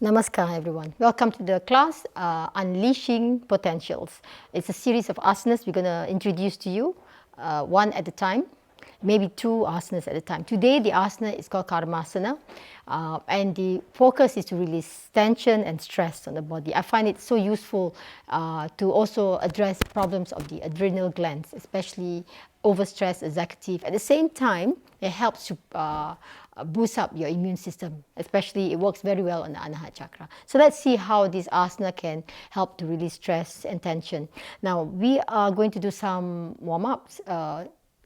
Namaskar everyone. Welcome to the class Unleashing Potentials. It's a series of asanas we're going to introduce to you one at a time, maybe two asanas at a time. Today the asana is called Karmasana and the focus is to release tension and stress on the body. I find it so useful to also address problems of the adrenal glands, especially overstressed executive. At the same time, it helps to boost up your immune system, especially it works very well on the Anahata chakra. So let's see how this asana can help to release stress and tension. Now we are going to do some warm-ups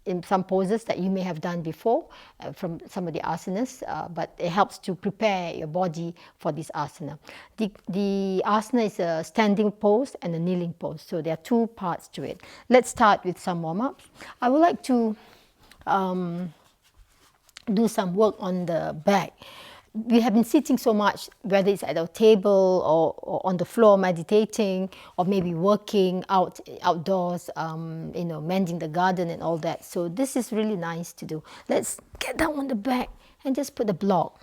in some poses that you may have done before from some of the asanas, but it helps to prepare your body for this asana. The asana is a standing pose and a kneeling pose, so there are two parts to it. Let's start with some warm-ups. I would like to do some work on the back. We have been sitting so much, whether it's at our table or on the floor meditating, or maybe working outdoors, mending the garden and all that. So this is really nice to do. Let's get down on the back and just put a block.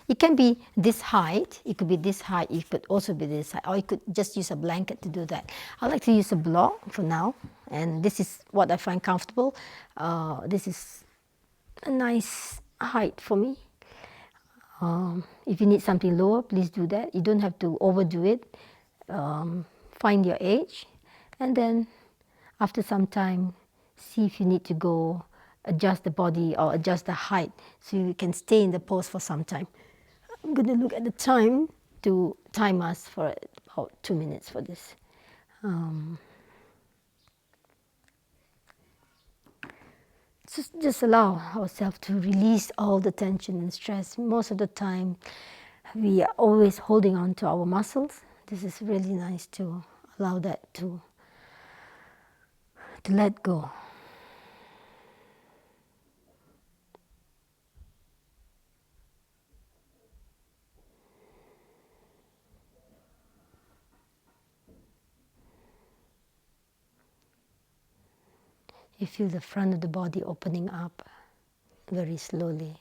It can be this height, it could be this height, it could also be this height, or you could just use a blanket to do that. I like to use a block for now, and this is what I find comfortable. This is a nice height for me. If you need something lower, please do that. You don't have to overdo it. Find your age, and then after some time, see if you need to go adjust the body or adjust the height so you can stay in the pose for some time. I'm going to look at the time to time us for about 2 minutes for this. Just allow ourselves to release all the tension and stress. Most of the time, we are always holding on to our muscles. This is really nice to allow that to let go. You feel the front of the body opening up very slowly.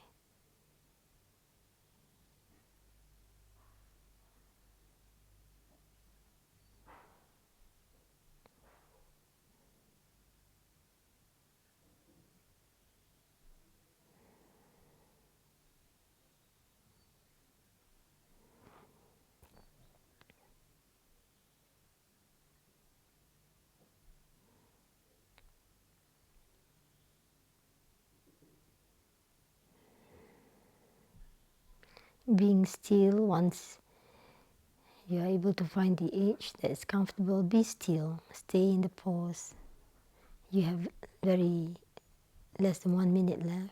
Being still once you are able to find the edge that is comfortable, be still, stay in the pose. You have very less than 1 minute left.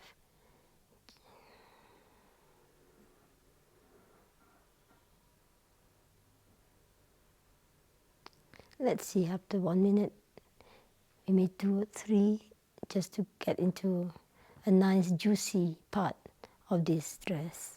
Let's see, after 1 minute, we may do 3 just to get into a nice juicy part of this dress.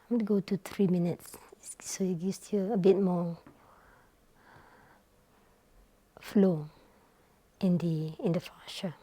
I'm going to go to 3 minutes, so it gives you a bit more flow in the fascia.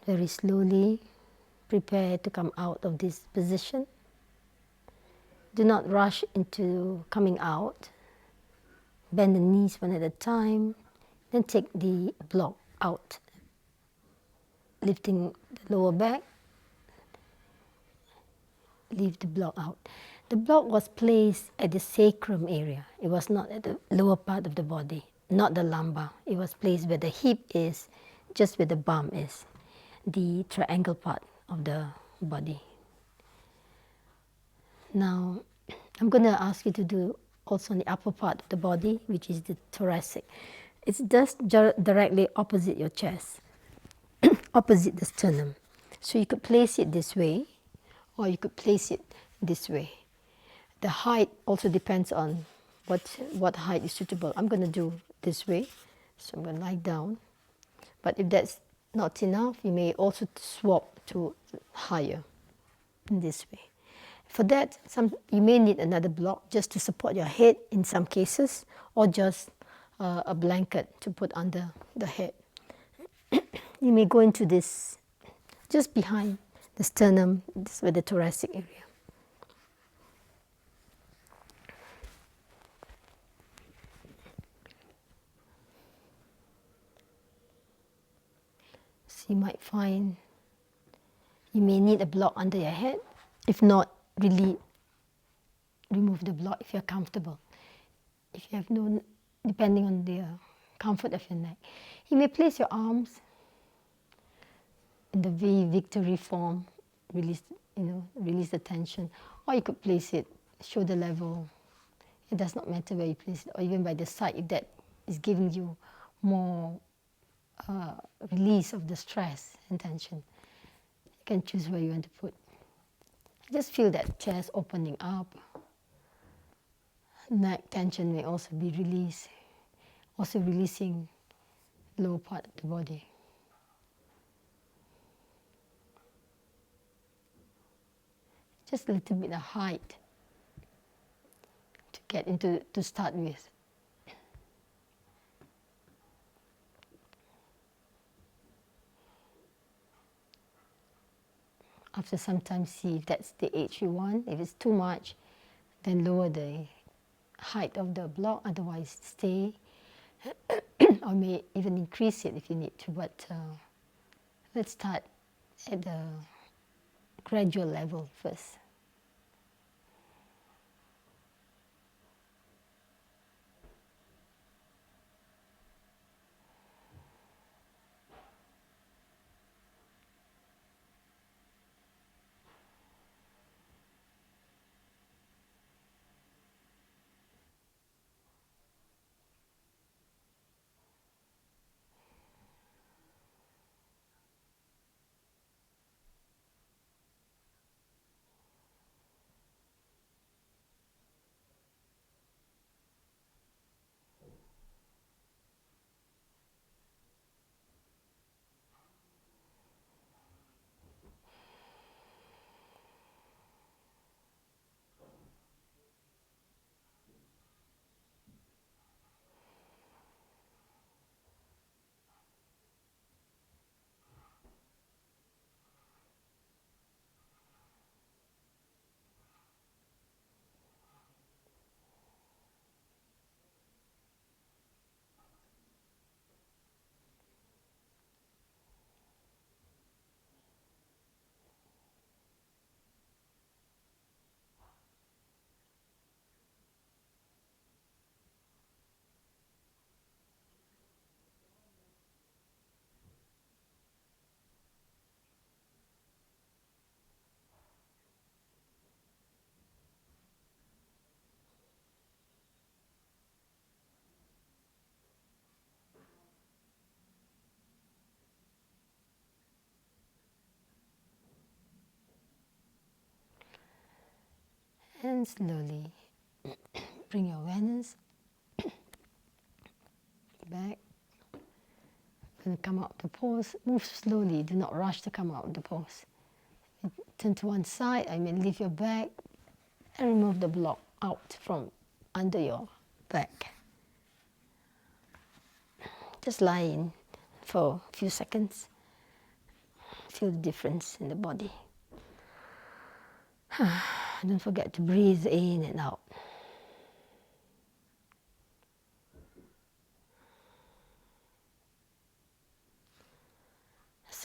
Very slowly prepare to come out of this position. Do not rush into coming out. Bend the knees one at a time. Then take the block out, lifting the lower back. Leave the block out. The block was placed at the sacrum area. It was not at the lower part of the body, not the lumbar. It was placed where the hip is, just where the bum is, the triangle part of the body. Now, I'm going to ask you to do also on the upper part of the body, which is the thoracic. It's just directly opposite your chest, opposite the sternum. So you could place it this way, or you could place it this way. The height also depends on what height is suitable. I'm going to do this way, so I'm going to lie down. But if that's not enough, you may also swap to higher in this way. For that, you may need another block just to support your head in some cases, or just a blanket to put under the head. You may go into this just behind the sternum, this where the thoracic area. So you might find you may need a block under your head. If not, really remove the block if you're comfortable. If you have no, depending on the comfort of your neck. You may place your arms in the V victory form, release the tension, or you could place it shoulder level. It does not matter where you place it, or even by the side if that is giving you more release of the stress and tension. You can choose where you want to put. Just feel that chest opening up. Neck tension may also be released, also releasing lower part of the body. Just a little bit of height to get into, to start with. After some time, see if that's the age you want. If it's too much, then lower the height of the block, otherwise stay, or may even increase it if you need to, but let's start at the gradual level first. And slowly bring your awareness back. When you come out of the pose, move slowly. Do not rush to come out of the pose. Turn to one side. I may lift your back and remove the block out from under your back. Just lie in for a few seconds. Feel the difference in the body. Don't forget to breathe in and out.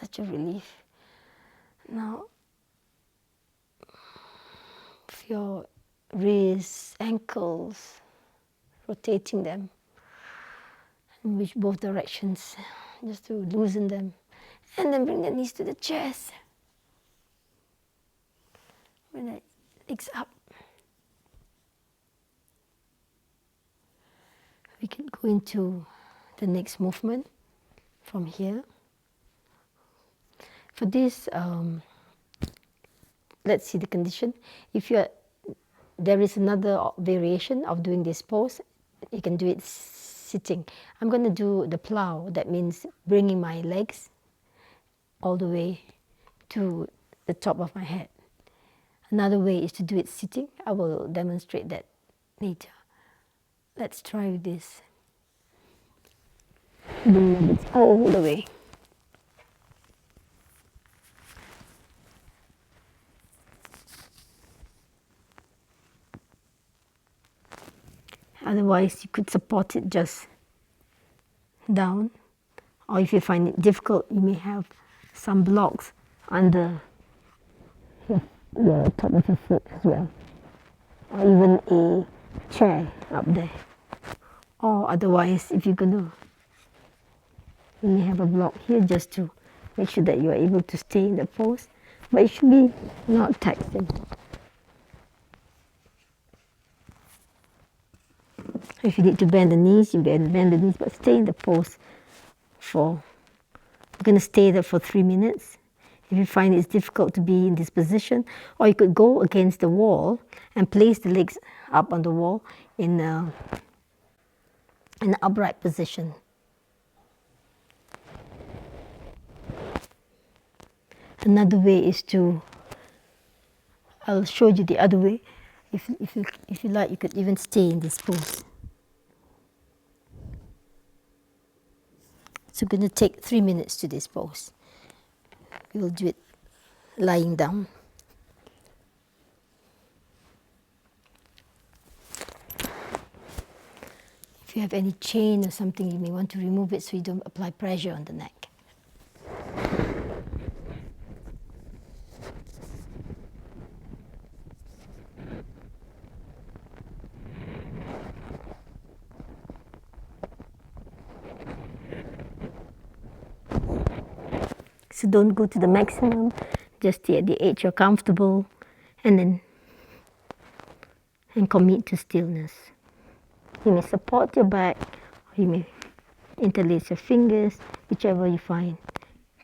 such a relief. Now, your wrists, ankles, rotating them in which both directions, just to loosen them. And then bring the knees to the chest. Bring the legs up. We can go into the next movement from here. For this, let's see the condition. If there is another variation of doing this pose, you can do it sitting. I'm going to do the plow. That means bringing my legs all the way to the top of my head. Another way is to do it sitting. I will demonstrate that later. Let's try this. Bring the legs all the way. Otherwise, you could support it just down. Or if you find it difficult, you may have some blocks under the top of your foot as well. Or even a chair up there. Or otherwise, if you're going to, you may have a block here just to make sure that you are able to stay in the pose. But it should be not taxing. If you need to bend the knees, you can bend the knees, but stay in the pose we're going to stay there for 3 minutes. If you find it's difficult to be in this position, or you could go against the wall and place the legs up on the wall in an upright position. Another way is I'll show you the other way. If you like, you could even stay in this pose. So we're going to take 3 minutes to this pose. We will do it lying down. If you have any chain or something, you may want to remove it so you don't apply pressure on the neck. So don't go to the maximum, just stay at the edge you're comfortable, and commit to stillness. You may support your back, or you may interlace your fingers, whichever you find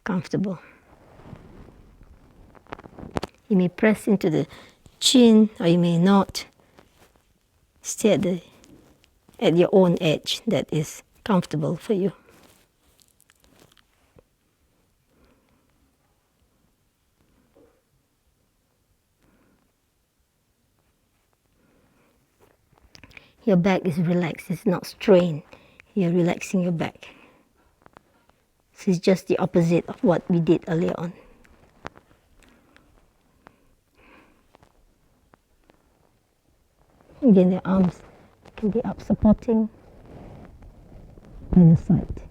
comfortable. You may press into the chin, or you may not. Stay at your own edge that is comfortable for you. Your back is relaxed, it's not strained. You're relaxing your back. So it's just the opposite of what we did earlier on. Again, the arms can be up supporting by the side.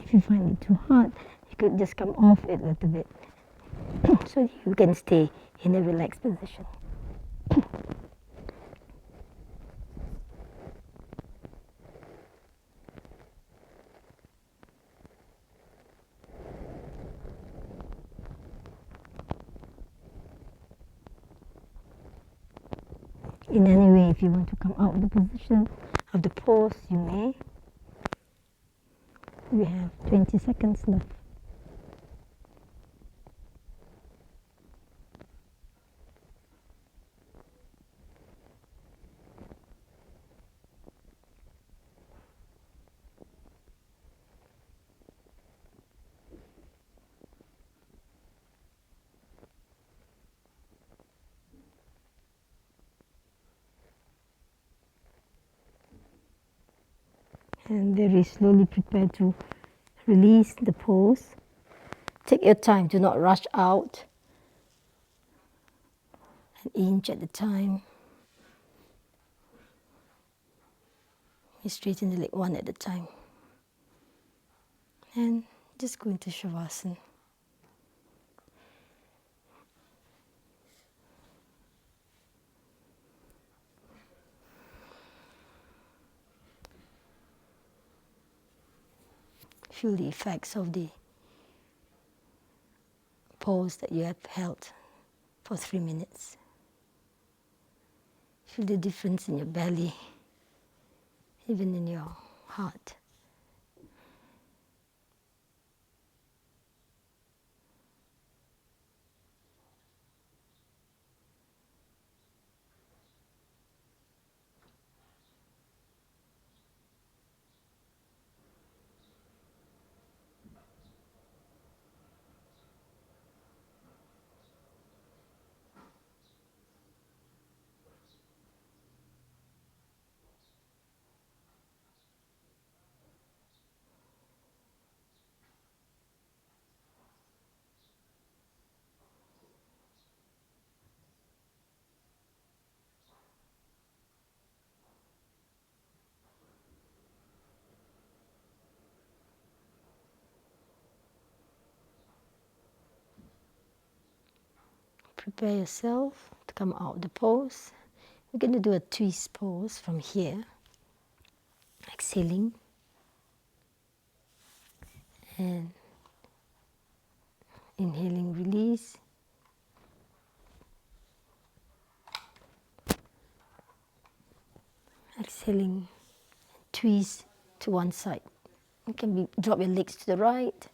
If you find it too hard, you could just come off it a little bit so you can stay in a relaxed position. In any way, if you want to come out of the position of the pose, you may. We have 20 seconds left. And very slowly prepare to release the pose. Take your time, do not rush out. An inch at a time. You straighten the leg one at a time. And just go into Shavasana. Feel the effects of the pose that you have held for 3 minutes. Feel the difference in your belly, even in your heart. Prepare yourself to come out of the pose. We're going to do a twist pose from here. Exhaling. And inhaling, release. Exhaling, twist to one side. You can drop your legs to the right.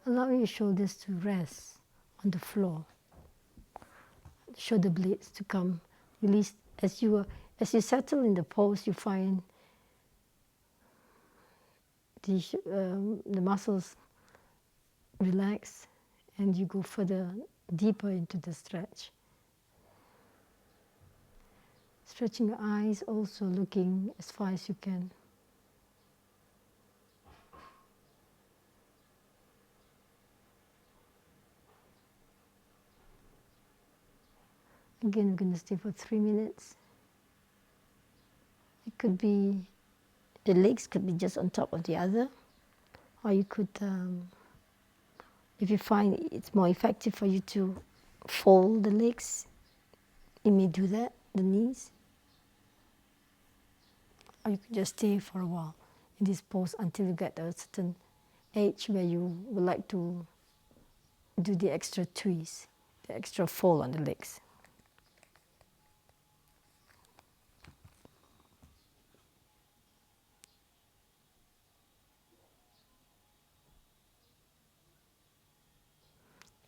Allow your shoulders to rest on the floor. Shoulder blades to come. Release as you settle in the pose. You find the muscles relax, and you go further, deeper into the stretch. Stretching your eyes, also looking as far as you can. Again, we're going to stay for 3 minutes. It could be, the legs could be just on top of the other, or you could, if you find it's more effective for you to fold the legs, you may do that, the knees. Or you could just stay for a while in this pose until you get a certain age where you would like to do the extra twist, the extra fold on the legs.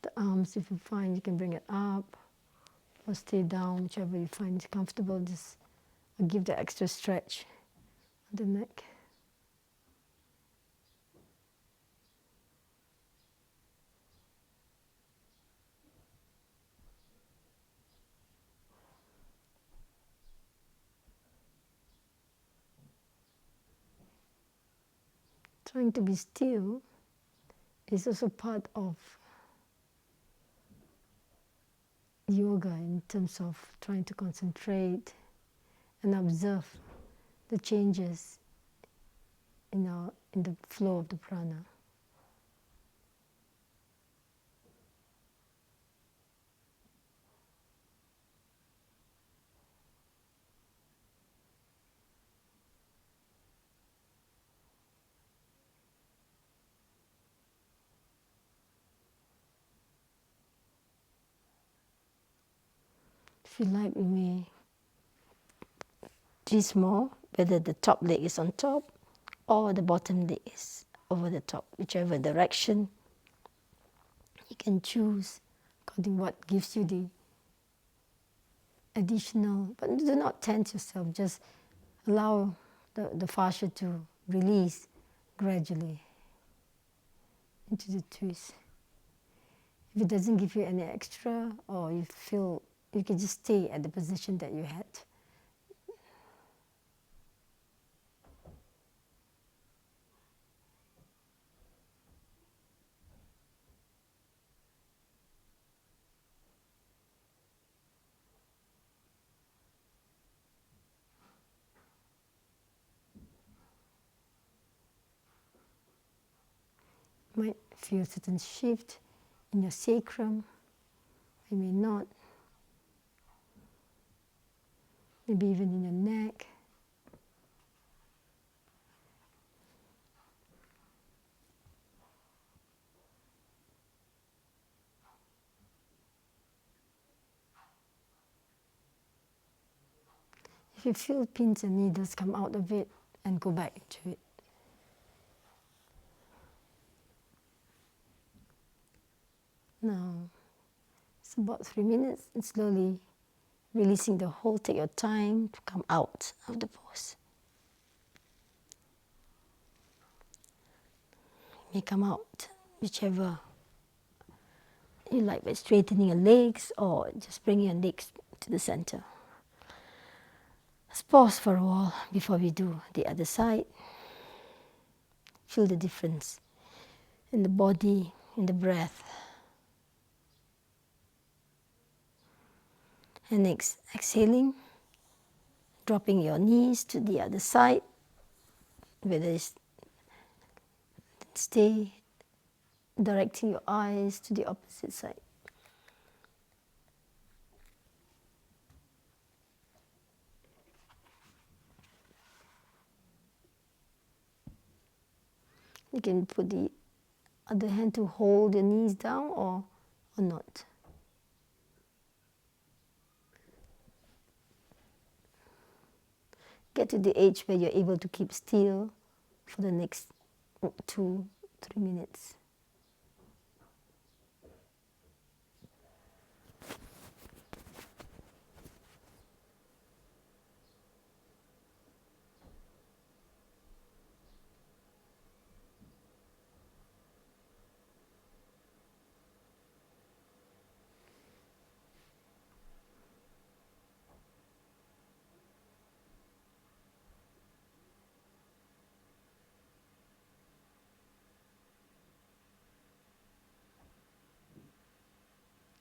The arms, if you find you can bring it up or stay down, whichever you find is comfortable, just give the extra stretch on the neck. Trying to be still is also part of yoga in terms of trying to concentrate and observe the changes in the flow of the prana. If you like, you may twist more, whether the top leg is on top or the bottom leg is over the top, whichever direction you can choose according to what gives you the additional, but do not tense yourself, just allow the fascia to release gradually into the twist. If it doesn't give you any extra, or you feel, you can just stay at the position that you had. You might feel a certain shift in your sacrum, you may not, maybe even in your neck. If you feel pins and needles, come out of it and go back into it. Now, it's about 3 minutes, and slowly releasing the whole. Take your time to come out of the pose. You may come out whichever you like, by straightening your legs or just bringing your legs to the center. Let's pause for a while before we do the other side. Feel the difference in the body, in the breath. And next, exhaling, dropping your knees to the other side, whether it's stay directing your eyes to the opposite side. You can put the other hand to hold your knees down or not. Get to the age where you're able to keep still for the next 2-3 minutes.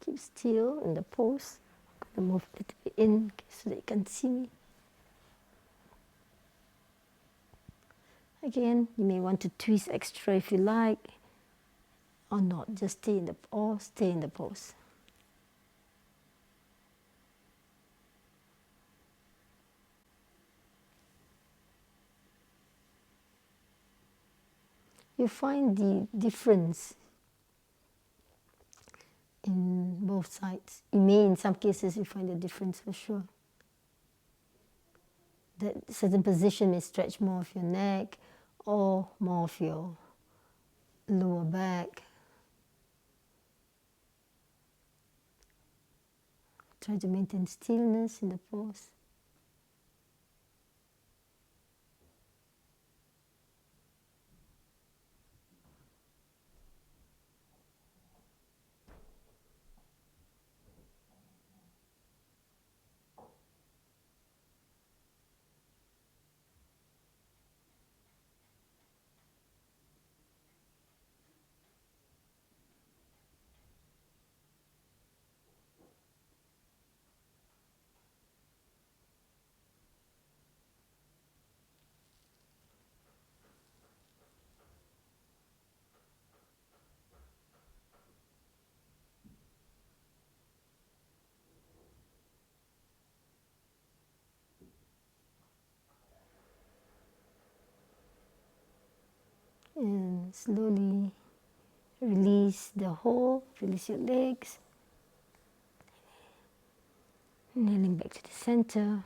Keep still in the pose. I'm going to move a little bit in so that you can see me. Again, you may want to twist extra if you like, or not. Just stay in the pose. Stay in the pose. You find the difference in both sides. You may, in some cases, you find the difference for sure. That certain position may stretch more of your neck or more of your lower back. Try to maintain stillness in the pose. And slowly release the whole, release your legs. Kneeling back to the center.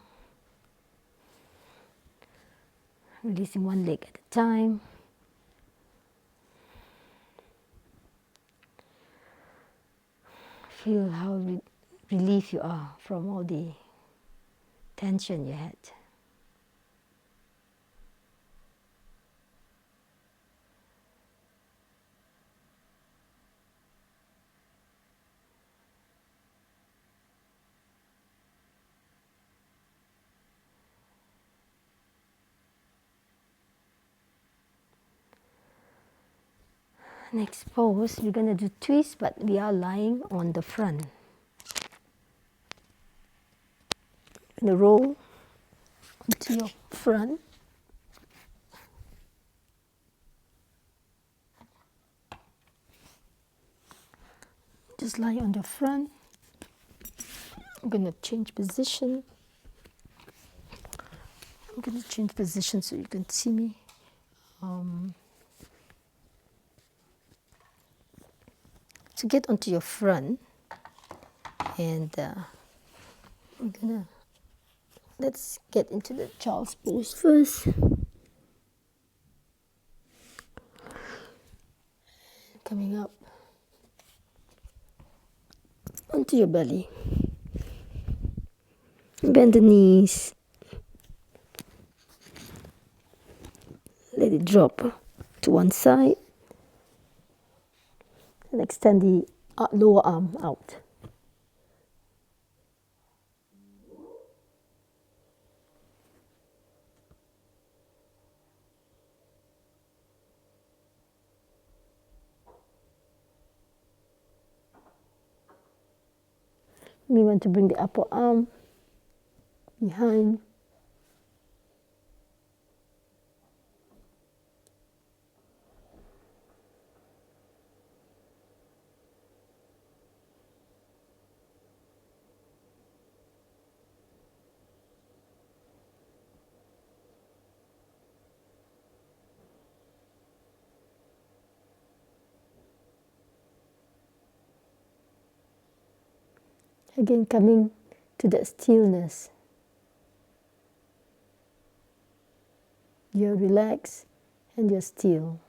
Releasing one leg at a time. Feel how relief you are from all the tension you had. Next pose, we're going to do twist, but we are lying on the front. You're going to roll onto your front. Just lie on the front. I'm going to change position. I'm going to change position so you can see me. To get onto your front, and I'm gonna, let's get into the child's pose first. Coming up onto your belly. Bend the knees. Let it drop to one side. And extend the lower arm out. We want to bring the upper arm behind. Again, coming to that stillness. You're relaxed and you're still.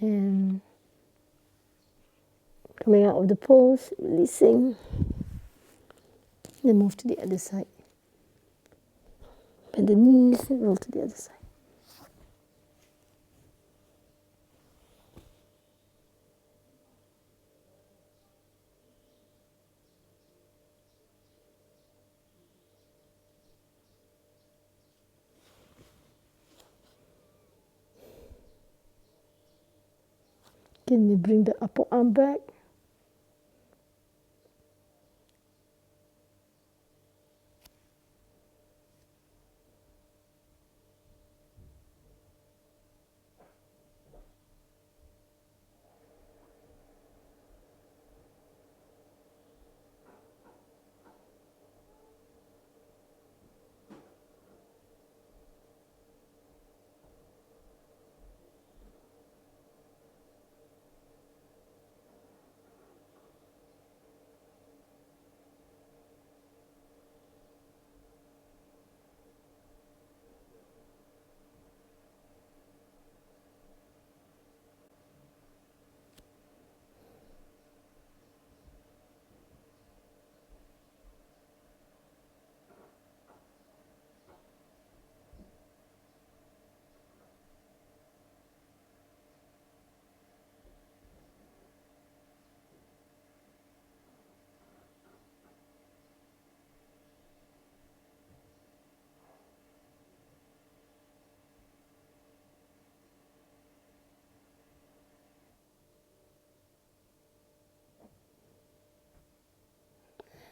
And coming out of the pose, releasing. Then move to the other side. Bend the knees and roll to the other side. Can you bring the upper arm back?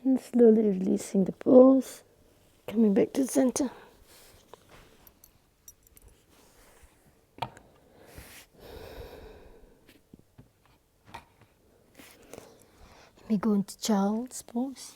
And slowly releasing the pose, coming back to the center. We go into child's pose.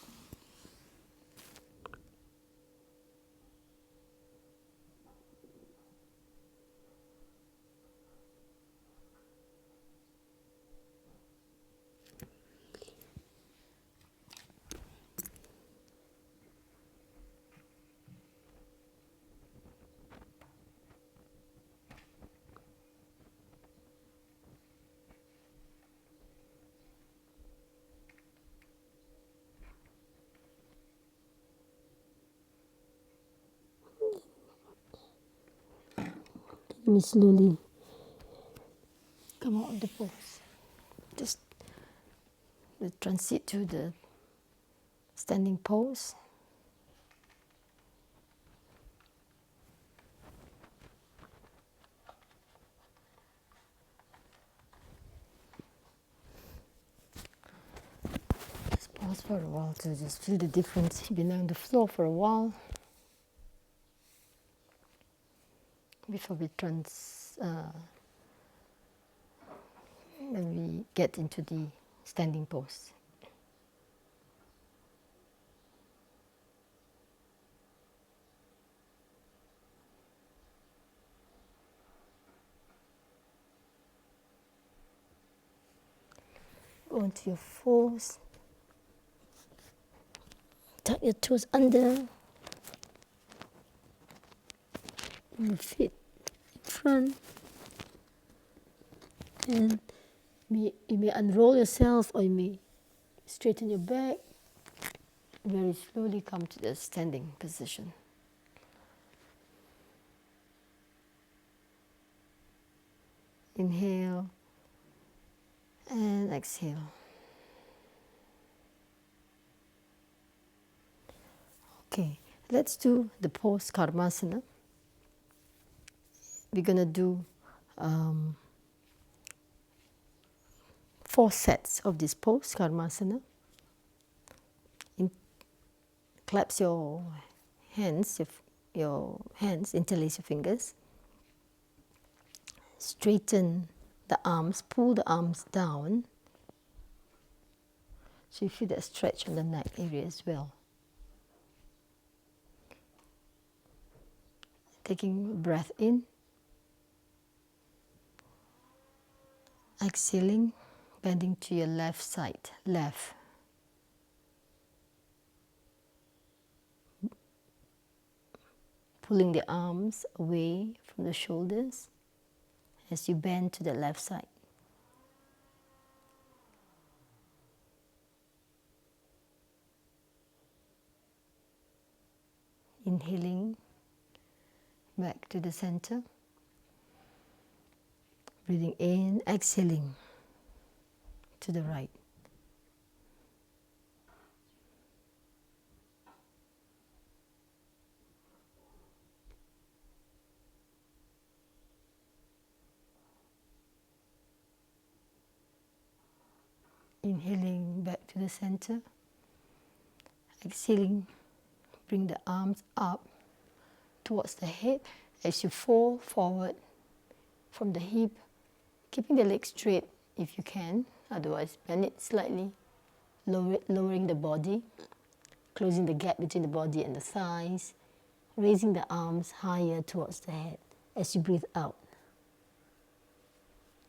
Let me slowly Come out of the pose. Just transit to the standing pose. Just pause for a while to just feel the difference. You've been on the floor for a while before when we get into the standing pose. Go into your force. Tuck your toes under. Your feet in front. And you may unroll yourself or you may straighten your back. Very slowly come to the standing position. Inhale and exhale. Okay, let's do the pose Karmasana. We're going to do 4 sets of this pose Karmasana. Clasp your hands, interlace your fingers. Straighten the arms, pull the arms down. So you feel that stretch on the neck area as well. Taking a breath in. Exhaling, bending to your left side, left. Pulling the arms away from the shoulders as you bend to the left side. Inhaling back to the center. Breathing in, exhaling to the right. Inhaling back to the center. Exhaling, bring the arms up towards the head as you fall forward from the hip, keeping the legs straight if you can, otherwise bend it slightly, lowering the body, closing the gap between the body and the thighs, raising the arms higher towards the head as you breathe out.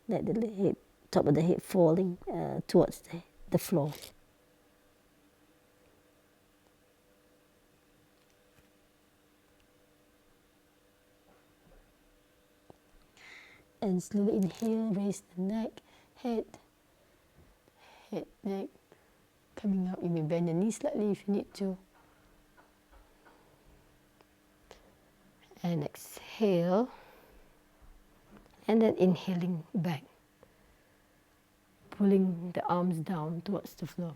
Let the head, top of the head falling towards the floor. And slowly inhale, raise the neck, head, neck, coming out. You may bend the knees slightly if you need to. And exhale, and then inhaling back, pulling the arms down towards the floor.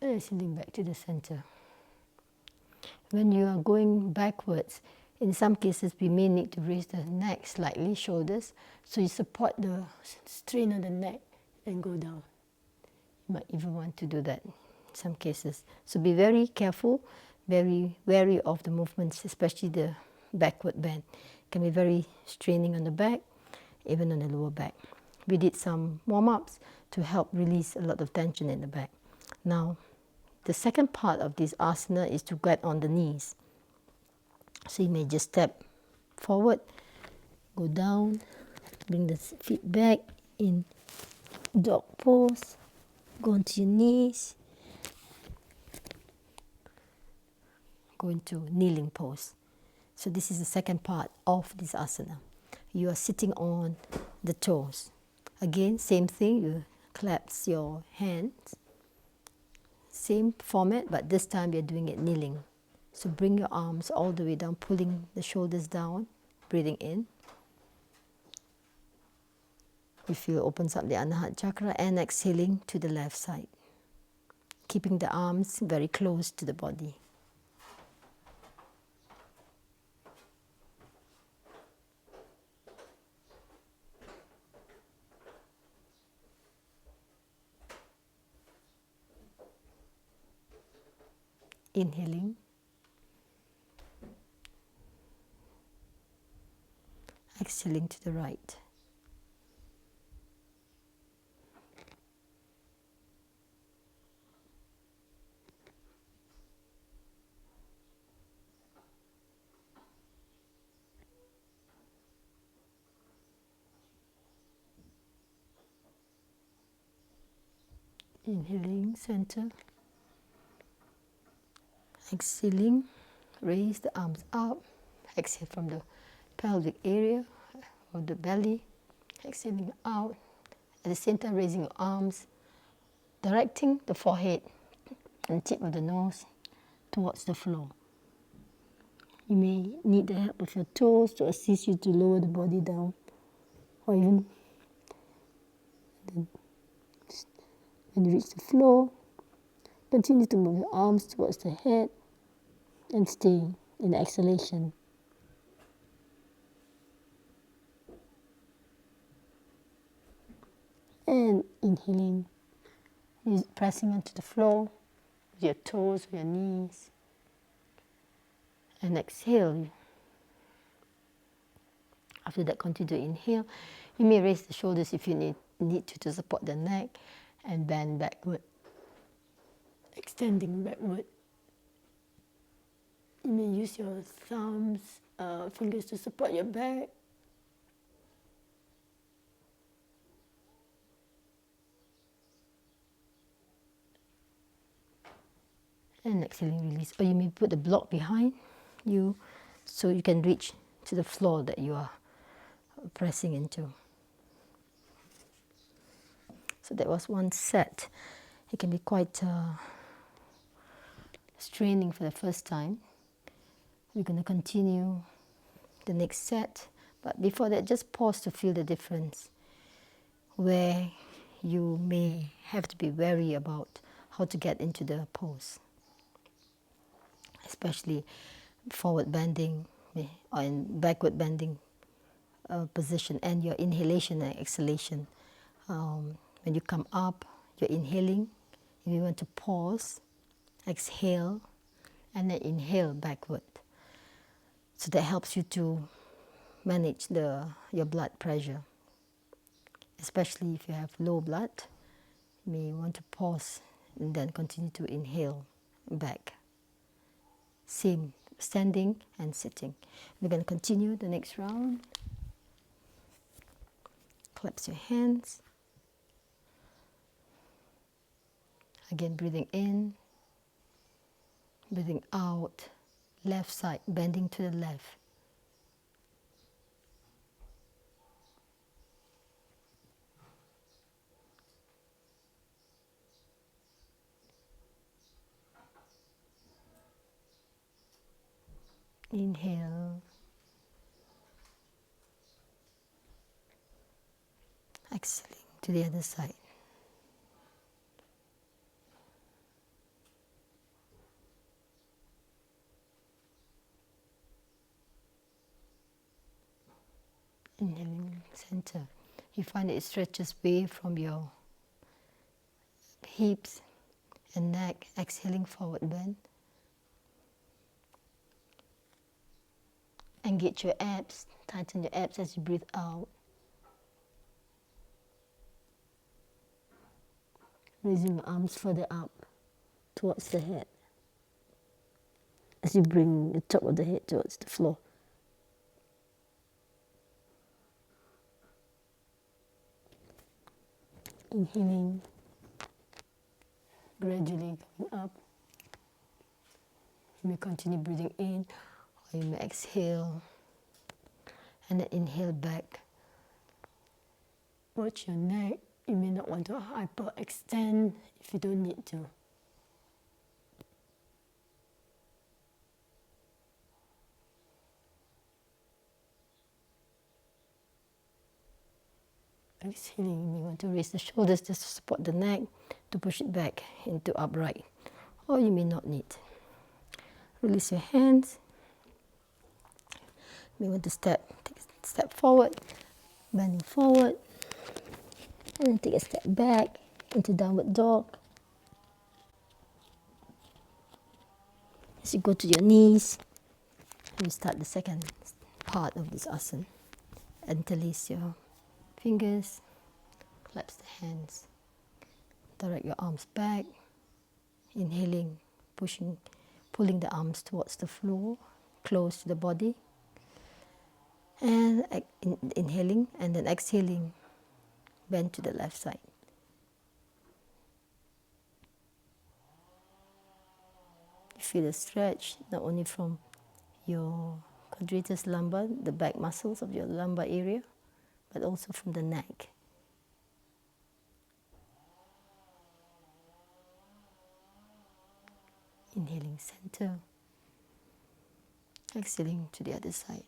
And exhaling back to the center. When you are going backwards, in some cases we may need to raise the neck slightly, shoulders, so you support the strain on the neck and go down. You might even want to do that in some cases. So be very careful, very wary of the movements, especially the backward bend. It can be very straining on the back, even on the lower back. We did some warm-ups to help release a lot of tension in the back. Now, the second part of this asana is to get on the knees. So you may just step forward, go down, bring the feet back in dog pose, go onto your knees, go into kneeling pose. So this is the second part of this asana. You are sitting on the toes. Again, same thing, you clasp your hands. Same format, but this time you're doing it kneeling. So bring your arms all the way down, pulling the shoulders down, breathing in. You feel opens up the Anahata chakra, and exhaling to the left side. Keeping the arms very close to the body. Inhaling. Exhaling to the right. Inhaling, center. Exhaling, raise the arms up. Exhale from the pelvic area of the belly. Exhaling out. At the same time, raising your arms, directing the forehead and tip of the nose towards the floor. You may need the help of your toes to assist you to lower the body down, or even when you reach the floor, continue to move your arms towards the head and stay in exhalation. And inhaling, pressing onto the floor with your toes, with your knees. And exhale. After that, continue to inhale. You may raise the shoulders if you need to support the neck, and bend backward, extending backward. You may use your thumbs, fingers to support your back. And exhaling, release. Or you may put the block behind you so you can reach to the floor that you are pressing into. So that was one set. It can be quite straining for the first time. We're going to continue the next set, but before that, just pause to feel the difference, where you may have to be wary about how to get into the pose, especially forward bending and backward bending position, and your inhalation and exhalation. When you come up, you're inhaling. If you want to pause, exhale, and then inhale backward. So that helps you to manage your blood pressure. Especially if you have low blood, you may want to pause and then continue to inhale back. Same, standing and sitting. We're going to continue the next round. Collapse your hands. Again, breathing in, breathing out, left side, bending to the left. Inhale. Exhaling to the other side. center. You find it stretches away from your hips and neck. Exhaling, forward bend. Engage your abs, tighten your abs as you breathe out. Raising your arms further up towards the head as you bring the top of the head towards the floor. Inhaling, gradually coming up. You may continue breathing in, or you may exhale and then inhale back. Watch your neck. You may not want to hyperextend if you don't need to. Exhaling, you may want to raise the shoulders just to support the neck, to push it back into upright, or you may not need. Release your hands. You may want to take a step forward, bending forward, and then take a step back into downward dog. As you go to your knees, you start the second part of this asana. Interlace your fingers, collapse the hands, direct your arms back, inhaling, pulling the arms towards the floor, close to the body, and inhaling and then exhaling, bend to the left side. You feel a stretch not only from your quadratus lumbar, the back muscles of your lumbar area, but also from the neck. Inhaling center, exhaling to the other side.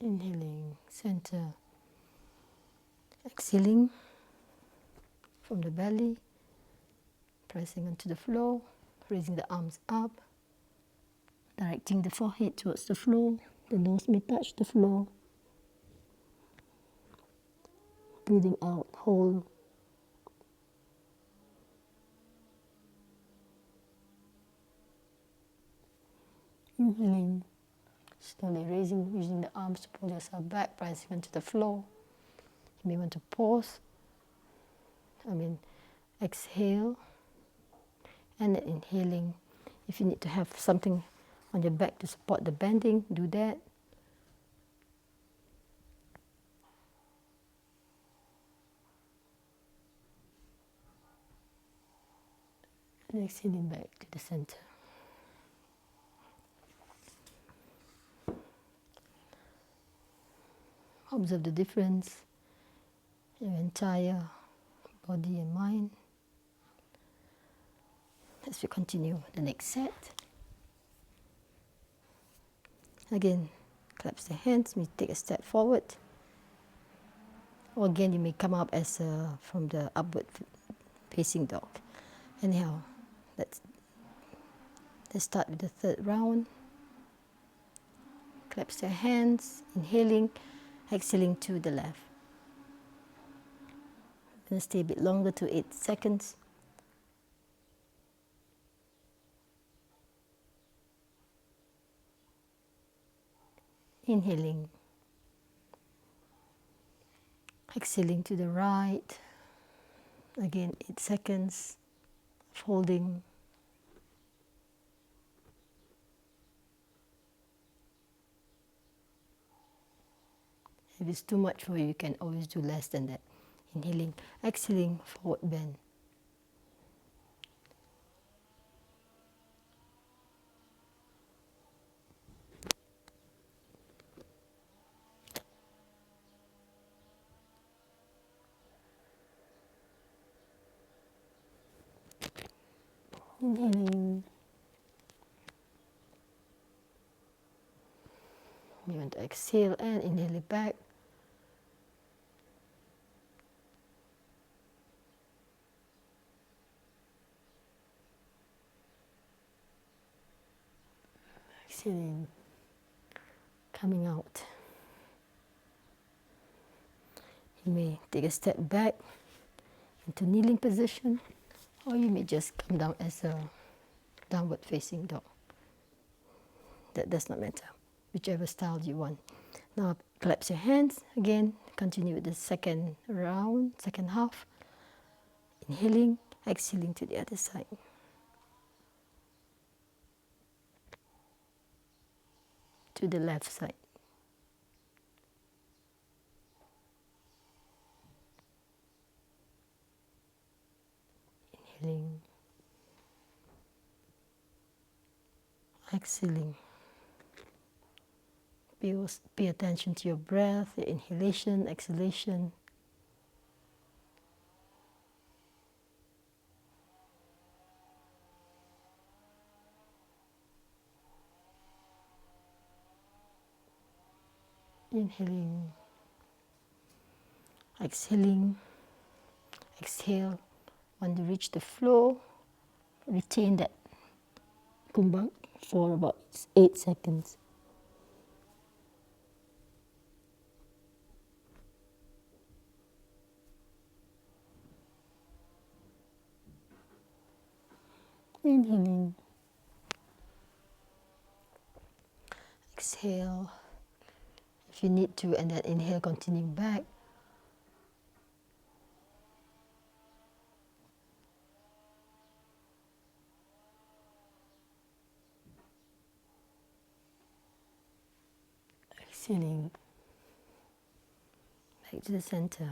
Inhaling center, exhaling from the belly, pressing onto the floor, raising the arms up, directing the forehead towards the floor. The nose may touch the floor. Breathing out, hold. Inhaling, slowly raising, using the arms to pull yourself back, pressing onto the floor. You may want to pause. Exhale, and then inhaling. If you need to have something on your back to support the bending, do that. And exhaling back to the center. Observe the difference in your entire body and mind. As we continue the next set. Again, collapse the hands, we take a step forward. Or again, you may come up as from the upward facing dog. Anyhow, let's start with the third round. Collapse your hands, inhaling, exhaling to the left. I'm going to stay a bit longer to 8 seconds. Inhaling, exhaling to the right. Again, 8 seconds of holding. If it's too much for you, you can always do less than that. Inhaling, exhaling, forward bend. Inhaling. You want to exhale and inhale it back. exhaling, coming out. You may take a step back into kneeling position, or you may just come down as a downward facing dog. That does not matter, whichever style you want. Now collapse your hands again, continue with the second round, second half. Inhaling, exhaling to the other side. To the left side. Inhaling, exhaling. Pay attention to your breath, your inhalation, exhalation. Inhaling, exhaling. Exhale. When you reach the floor, retain that kumbhak for about 8 seconds. Inhaling. Exhale. If you need to, and then inhale, continue back. Exhaling. Back to the center.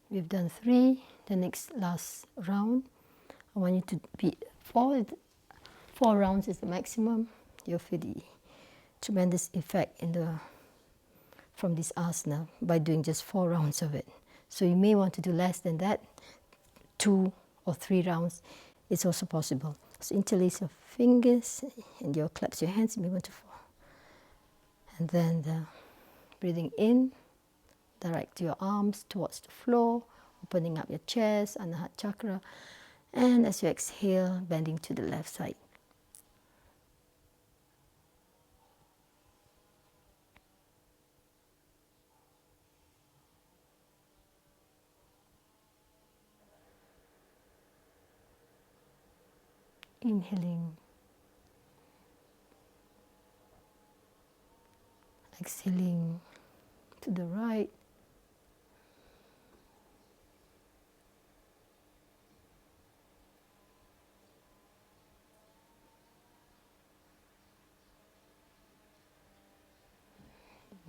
We've done 3. The last round, I want you to be 4 rounds is the maximum. You'll feel the tremendous effect from this asana by doing just 4 rounds of it. So you may want to do less than that, 2 or 3 rounds. It's also possible. So interlace your fingers and you'll collapse your hands. You may want to fall. And then breathing in, direct your arms towards the floor, opening up your chest, Anahat chakra. And as you exhale, bending to the left side. Inhaling. Exhaling to the right.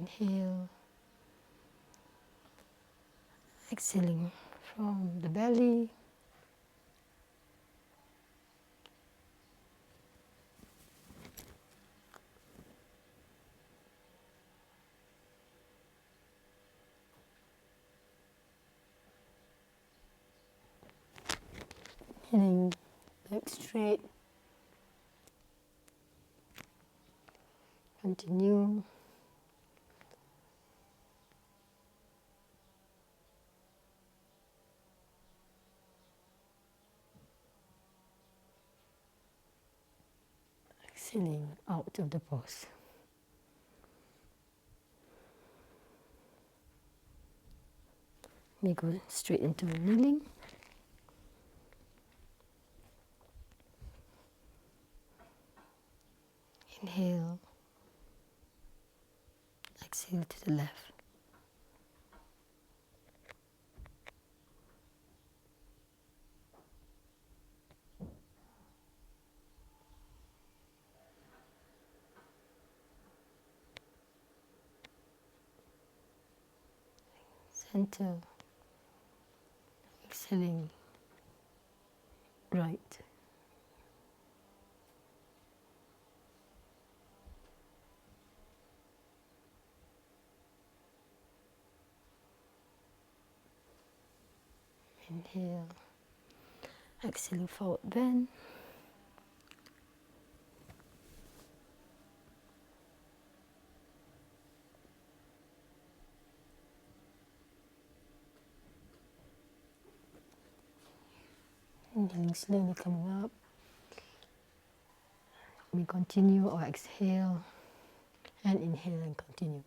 Inhale. Exhaling from the belly. Inhaling back straight. Continue. Exhaling out of the pose. We go straight into kneeling. Inhale. Exhale to the left. Center. Exhaling. Right. Inhale. Exhaling, forward bend. Inhaling, slowly coming up. We continue or exhale and inhale and continue.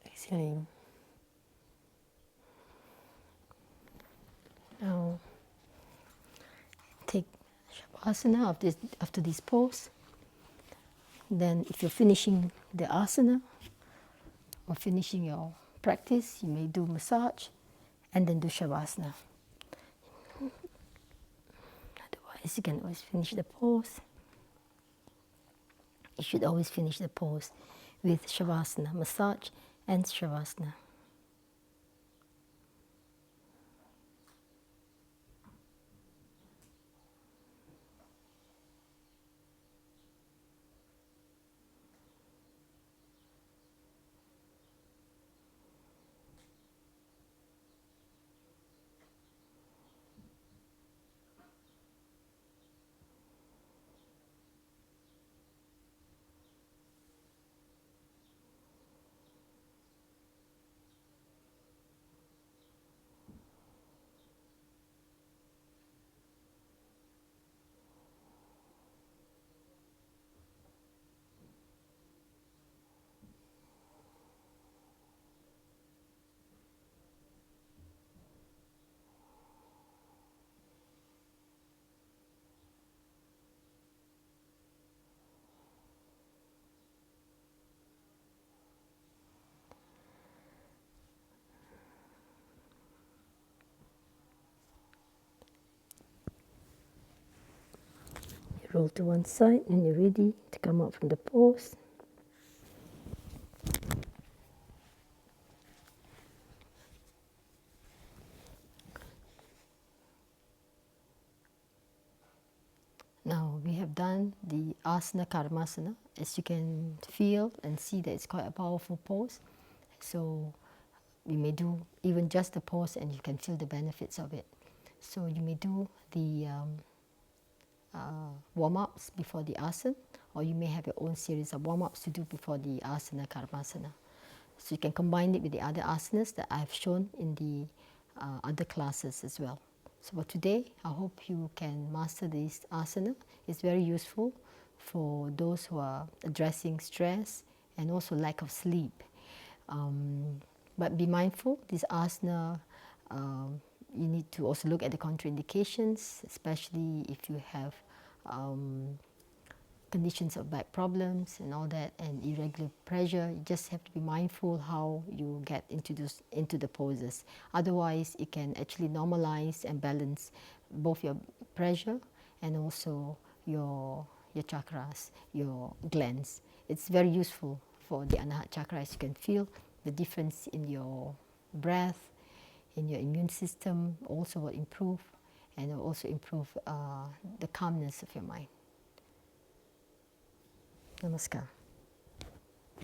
Exhaling. Now take Shavasana after this pose. Then if you're finishing the asana or finishing your practice, you may do massage and then do Shavasana. Otherwise, you can always finish the pose. You should always finish the pose with Shavasana, massage and Shavasana. Roll to one side and you're ready to come out from the pose. Now we have done the asana Karmasana. As you can feel and see that it's quite a powerful pose. So we may do even just the pose and you can feel the benefits of it. So you may do the warm-ups before the asana, or you may have your own series of warm-ups to do before the asana Karmasana. So you can combine it with the other asanas that I've shown in the other classes as well. So for today, I hope you can master this asana. It's very useful for those who are addressing stress and also lack of sleep. But be mindful, this asana, you need to also look at the contraindications, especially if you have conditions of back problems and all that, and irregular pressure. You just have to be mindful how you get into the poses. Otherwise, it can actually normalize and balance both your pressure and also your chakras, your glands. It's very useful for the Anahat chakra, as you can feel the difference in your breath, in your immune system also will improve, and it will also improve the calmness of your mind. Namaskar.